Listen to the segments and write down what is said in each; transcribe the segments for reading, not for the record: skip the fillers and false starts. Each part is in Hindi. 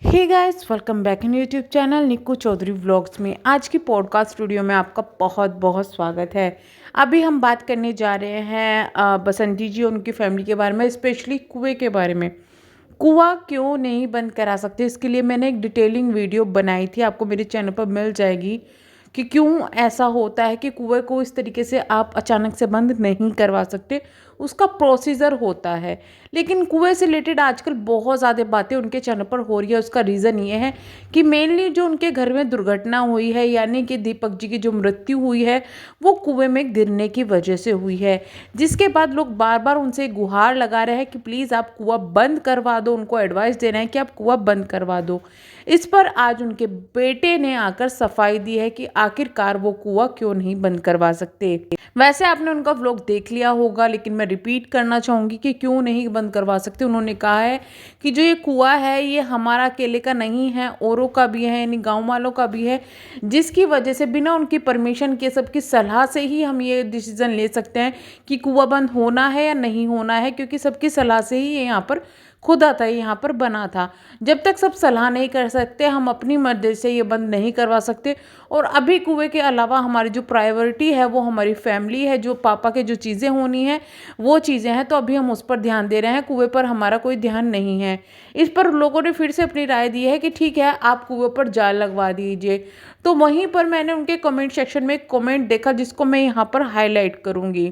Hey guys, welcome back in YouTube channel Nikku Chaudhary vlogs में। आज की पॉडकास्ट स्टूडियो में आपका बहुत बहुत स्वागत है। अभी हम बात करने जा रहे हैं बसंती जी और उनकी फैमिली के बारे में, स्पेशली कुएं के बारे में। कुआं क्यों नहीं बंद करा सकते, इसके लिए मैंने एक डिटेलिंग वीडियो बनाई थी, आपको मेरे चैनल पर मिल जाएगी कि क्यों ऐसा होता है कि कुएं को इस तरीके से आप अचानक से बंद नहीं करवा सकते। उसका प्रोसीजर होता है। लेकिन कुएं से रिलेटेड आजकल बहुत ज़्यादा बातें उनके चैनल पर हो रही है। उसका रीज़न ये है कि मेनली जो उनके घर में दुर्घटना हुई है, यानी कि दीपक जी की जो मृत्यु हुई है वो कुएं में गिरने की वजह से हुई है। जिसके बाद लोग बार बार उनसे गुहार लगा रहे हैं कि प्लीज़ आप कुआं बंद करवा दो, उनको एडवाइस दे रहे हैं कि आप कुआं बंद करवा दो। इस पर आज उनके बेटे ने आकर सफाई दी है कि आखिरकार वो कुआं क्यों नहीं बंद करवा सकते। वैसे आपने उनका व्लॉग देख लिया होगा, लेकिन मैं रिपीट करना चाहूँगी कि क्यों नहीं बंद करवा सकते। उन्होंने कहा है कि जो ये कुआं है ये हमारा अकेले का नहीं है, औरों का भी है, यानी गांव वालों का भी है, जिसकी वजह से बिना उनकी परमिशन के, सबकी सलाह से ही हम ये डिसीजन ले सकते हैं कि कुआं बंद होना है या नहीं होना है, क्योंकि सबकी सलाह से ही ये यहाँ पर खुदा था, यहाँ पर बना था। जब तक सब सलाह नहीं कर सकते, हम अपनी मर्जी से ये बंद नहीं करवा सकते। और अभी कुएं के अलावा हमारी जो प्रायोरिटी है वो हमारी फैमिली है, जो पापा के जो चीज़ें होनी है वो चीज़ें हैं, तो अभी हम उस पर ध्यान दे रहे हैं, कुएं पर हमारा कोई ध्यान नहीं है। इस पर लोगों ने फिर से अपनी राय दी है कि ठीक है, आप कुएं पर जाल लगवा दीजिए। तो वहीं पर मैंने उनके कमेंट सेक्शन में एक कमेंट देखा, जिसको मैं यहाँ पर हाईलाइट करूँगी।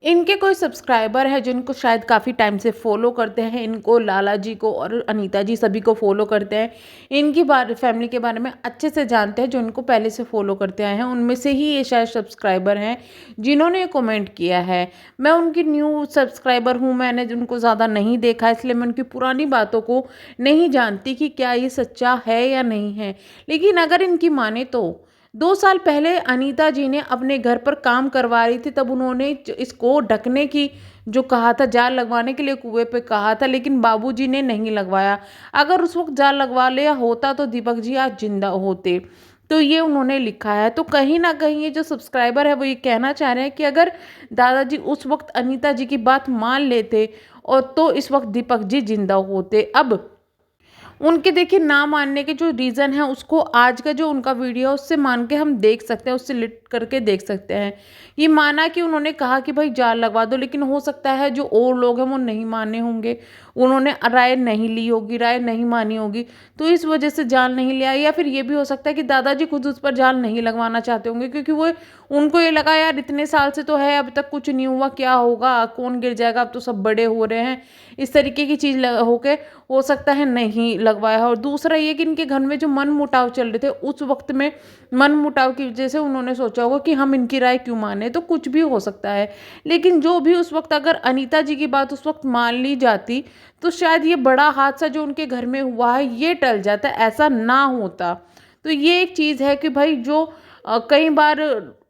इनके कोई सब्सक्राइबर है जिनको शायद काफ़ी टाइम से फॉलो करते हैं, इनको, लाला जी को और अनीता जी सभी को फॉलो करते हैं, इनकी फैमिली के बारे में अच्छे से जानते हैं, जो इनको पहले से फॉलो करते आए हैं। उनमें से ही ये शायद सब्सक्राइबर हैं जिन्होंने कमेंट किया है। मैं उनकी न्यू सब्सक्राइबर हूँ, मैंने उनको ज़्यादा नहीं देखा, इसलिए मैं उनकी पुरानी बातों को नहीं जानती कि क्या ये सच्चा है या नहीं है। लेकिन अगर इनकी माने तो 2 साल पहले अनीता जी ने अपने घर पर काम करवा रही थी, तब उन्होंने इसको ढकने की जो कहा था, जाल लगवाने के लिए कुएं पे कहा था, लेकिन बाबूजी ने नहीं लगवाया। अगर उस वक्त जाल लगवा लिया होता तो दीपक जी आज जिंदा होते। तो ये उन्होंने लिखा है। तो कहीं ना कहीं ये जो सब्सक्राइबर है वो ये कहना चाह रहे हैं कि अगर दादाजी उस वक्त अनीता जी की बात मान लेते और तो इस वक्त दीपक जी जिंदा होते। अब उनके देखिए ना मानने के जो रीज़न है उसको आज का जो उनका वीडियो है उससे मान के हम देख सकते हैं, उससे लिट करके देख सकते हैं। ये माना कि उन्होंने कहा कि भाई जाल लगवा दो, लेकिन हो सकता है जो और लोग हैं वो नहीं माने होंगे, उन्होंने राय नहीं ली होगी, राय नहीं मानी होगी, तो इस वजह से जाल नहीं लिया। या फिर ये भी हो सकता है कि दादाजी खुद उस पर जाल नहीं लगवाना चाहते होंगे, क्योंकि वो उनको ये लगा यार इतने साल से तो है, अभी तक कुछ नहीं हुआ, क्या होगा, कौन गिर जाएगा, अब तो सब बड़े हो रहे हैं, इस तरीके की चीज़ होके हो सकता है नहीं लगवाया। और दूसरा ये कि इनके घर में जो मन मुटाव चल रहे थे उस वक्त में, मन मुटाव की वजह से उन्होंने सोचा होगा कि हम इनकी राय क्यों माने, तो कुछ भी हो सकता है। लेकिन जो भी उस वक्त अगर अनीता जी की बात उस वक्त मान ली जाती तो शायद ये बड़ा हादसा जो उनके घर में हुआ है ये टल जाता, ऐसा ना होता। तो ये एक चीज़ है कि भाई जो कई बार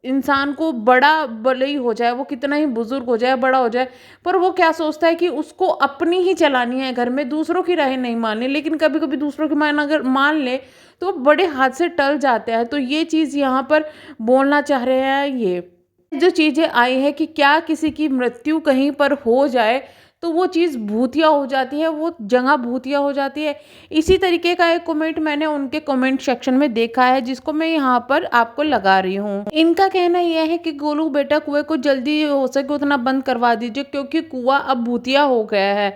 इंसान को बड़ा भले ही हो जाए, वो कितना ही बुजुर्ग हो जाए, बड़ा हो जाए, पर वो क्या सोचता है कि उसको अपनी ही चलानी है घर में, दूसरों की राय नहीं माननी। लेकिन कभी कभी दूसरों की मान अगर मान ले तो बड़े हादसे टल जाते हैं। तो ये चीज़ यहाँ पर बोलना चाह रहे हैं। ये जो चीज़ें आई है कि क्या किसी की मृत्यु कहीं पर हो जाए तो वो चीज़ भूतिया हो जाती है, वो जगह भूतिया हो जाती है। इसी तरीके का एक कमेंट मैंने उनके कमेंट सेक्शन में देखा है, जिसको मैं यहाँ पर आपको लगा रही हूँ। इनका कहना यह है कि गोलू बेटा कुएं को जल्दी हो सके उतना बंद करवा दीजिए, क्योंकि कुआं अब भूतिया हो गया है,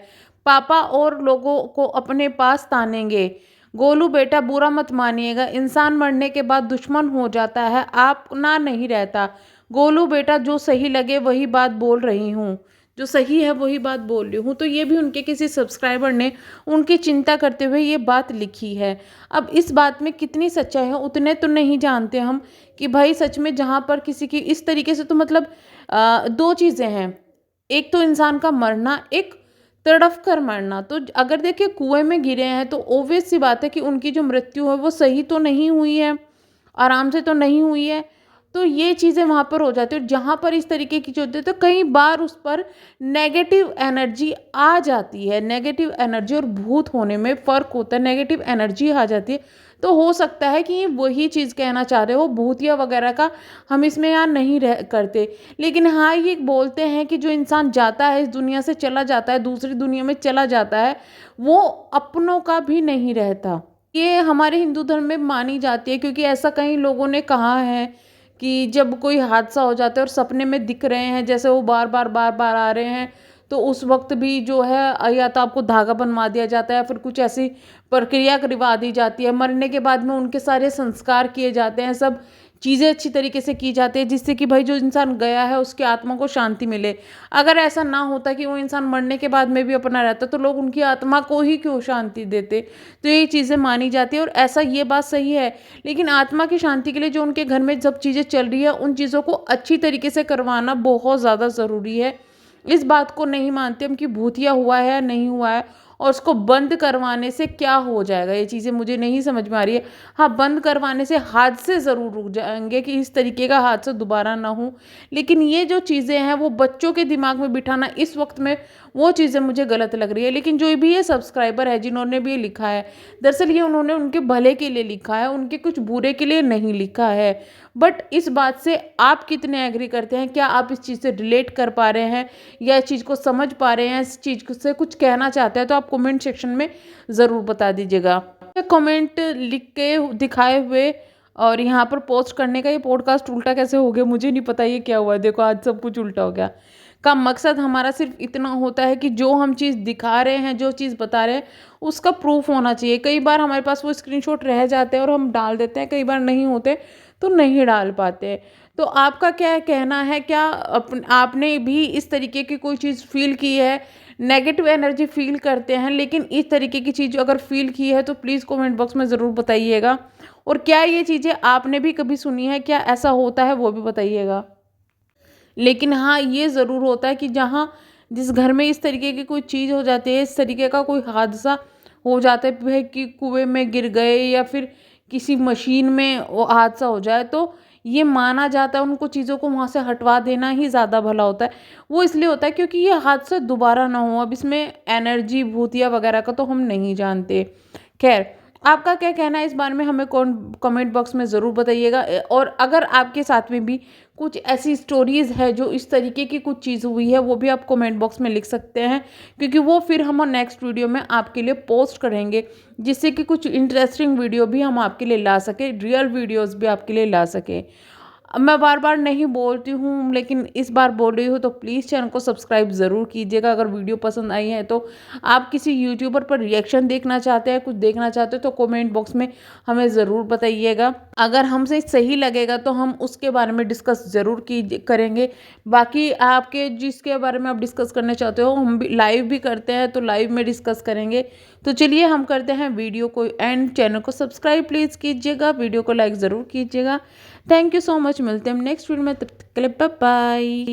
पापा और लोगों को अपने पास तानेंगे। गोलू बेटा बुरा मत मानिएगा, इंसान मरने के बाद दुश्मन हो जाता है, आप ना नहीं रहता। गोलू बेटा जो सही लगे वही बात बोल रही हूँ, जो सही है वही बात बोल रही हूँ। तो ये भी उनके किसी सब्सक्राइबर ने उनकी चिंता करते हुए ये बात लिखी है। अब इस बात में कितनी सच्चाई है उतने तो नहीं जानते हम, कि भाई सच में जहाँ पर किसी की इस तरीके से, तो मतलब दो चीज़ें हैं, एक तो इंसान का मरना, एक तड़फ कर मरना। तो अगर देखिए कुएं में गिरे हैं तो ऑब्वियस सी बात है कि उनकी जो मृत्यु है वो सही तो नहीं हुई है, आराम से तो नहीं हुई है। तो ये चीज़ें वहाँ पर हो जाती है। और जहाँ पर इस तरीके की चीज़ होती है तो कई बार उस पर नेगेटिव एनर्जी आ जाती है। नेगेटिव एनर्जी और भूत होने में फ़र्क होता है। नेगेटिव एनर्जी आ जाती है, तो हो सकता है कि ये वही चीज़ कहना चाह रहे हो, भूतिया वगैरह का हम इसमें यहाँ नहीं रह करते। लेकिन हाँ, ये बोलते हैं कि जो इंसान जाता है, इस दुनिया से चला जाता है, दूसरी दुनिया में चला जाता है, वो अपनों का भी नहीं रहता। ये हमारे हिंदू धर्म में मानी जाती है, क्योंकि ऐसा कई लोगों ने कहा है कि जब कोई हादसा हो जाता है और सपने में दिख रहे हैं, जैसे वो बार बार आ रहे हैं, तो उस वक्त भी जो है या तो आपको धागा बनवा दिया जाता है या फिर कुछ ऐसी प्रक्रिया करवा दी जाती है। मरने के बाद में उनके सारे संस्कार किए जाते हैं, सब चीज़ें अच्छी तरीके से की जाती है, जिससे कि भाई जो इंसान गया है उसकी आत्मा को शांति मिले। अगर ऐसा ना होता कि वो इंसान मरने के बाद में भी अपना रहता, तो लोग उनकी आत्मा को ही क्यों शांति देते। तो ये चीज़ें मानी जाती है और ऐसा ये बात सही है। लेकिन आत्मा की शांति के लिए जो उनके घर में सब चीज़ें चल रही है, उन चीज़ों को अच्छी तरीके से करवाना बहुत ज़्यादा ज़रूरी है। इस बात को नहीं मानते हम कि भूतिया हुआ है या नहीं हुआ है, और उसको बंद करवाने से क्या हो जाएगा, ये चीज़ें मुझे नहीं समझ में आ रही है। हाँ, बंद करवाने से हादसे ज़रूर रुक जाएंगे कि इस तरीके का हादसा दोबारा ना हो। लेकिन ये जो चीज़ें हैं वो बच्चों के दिमाग में बिठाना इस वक्त में, वो चीज़ें मुझे गलत लग रही है। लेकिन जो भी ये सब्सक्राइबर है जिन्होंने भी ये लिखा है, दरअसल ये उन्होंने उनके भले के लिए लिखा है, उनके कुछ बुरे के लिए नहीं लिखा है। बट इस बात से आप कितने एग्री करते हैं? क्या आप इस चीज़ से रिलेट कर पा रहे हैं या इस चीज़ को समझ पा रहे हैं, इस चीज़ से कुछ कहना चाहते हैं, तो आप कमेंट सेक्शन में ज़रूर बता दीजिएगा। कमेंट लिख के दिखाए हुए और यहाँ पर पोस्ट करने का ये पॉडकास्ट उल्टा कैसे हो गया, मुझे नहीं पता ये क्या हुआ। देखो आज सब कुछ उल्टा हो गया। का मकसद हमारा सिर्फ इतना होता है कि जो हम चीज़ दिखा रहे हैं, जो चीज़ बता रहे हैं, उसका प्रूफ होना चाहिए। कई बार हमारे पास वो स्क्रीनशॉट रह जाते हैं और हम डाल देते हैं, कई बार नहीं होते तो नहीं डाल पाते। तो आपका क्या कहना है? क्या आपने भी इस तरीके की कोई चीज़ फ़ील की है? नेगेटिव एनर्जी फ़ील करते हैं, लेकिन इस तरीके की चीज़ अगर फ़ील की है तो प्लीज़ कमेंट बॉक्स में ज़रूर बताइएगा। और क्या ये चीज़ें आपने भी कभी सुनी है? क्या ऐसा होता है वो भी बताइएगा। लेकिन हाँ, ये ज़रूर होता है कि जहाँ जिस घर में इस तरीके की कोई चीज़ हो जाती है, इस तरीके का कोई हादसा हो जाता है कि कुएँ में गिर गए या फिर किसी मशीन में वो हादसा हो जाए, तो ये माना जाता है उनको चीज़ों को वहाँ से हटवा देना ही ज़्यादा भला होता है। वो इसलिए होता है क्योंकि ये हादसा दोबारा ना हो। अब इसमें एनर्जी, भूतिया वगैरह का तो हम नहीं जानते। ख़ैर, आपका क्या कहना है इस बारे में, हमें कमेंट बॉक्स में ज़रूर बताइएगा। और अगर आपके साथ में भी कुछ ऐसी स्टोरीज़ है जो इस तरीके की कुछ चीज़ हुई है, वो भी आप कमेंट बॉक्स में लिख सकते हैं, क्योंकि वो फिर हम नेक्स्ट वीडियो में आपके लिए पोस्ट करेंगे, जिससे कि कुछ इंटरेस्टिंग वीडियो भी हम आपके लिए ला सके, रियल वीडियोज़ भी आपके लिए ला सके। मैं बार बार नहीं बोलती हूँ, लेकिन इस बार बोल रही हूँ, तो प्लीज़ चैनल को सब्सक्राइब ज़रूर कीजिएगा। अगर वीडियो पसंद आई है तो आप किसी यूट्यूबर पर रिएक्शन देखना चाहते हैं, कुछ देखना चाहते हो, तो कमेंट बॉक्स में हमें ज़रूर बताइएगा। अगर हमसे सही लगेगा तो हम उसके बारे में डिस्कस ज़रूर करेंगे। बाकी आपके जिसके बारे में आप डिस्कस करना चाहते हो, हम भी लाइव भी करते हैं, तो लाइव में डिस्कस करेंगे। तो चलिए हम करते हैं वीडियो को एंड। चैनल को सब्सक्राइब प्लीज़ कीजिएगा, वीडियो को लाइक ज़रूर कीजिएगा। Thank you so much. मिलते हैं हम नेक्स्ट वीडियो में, तब तक के लिए बाय बाय।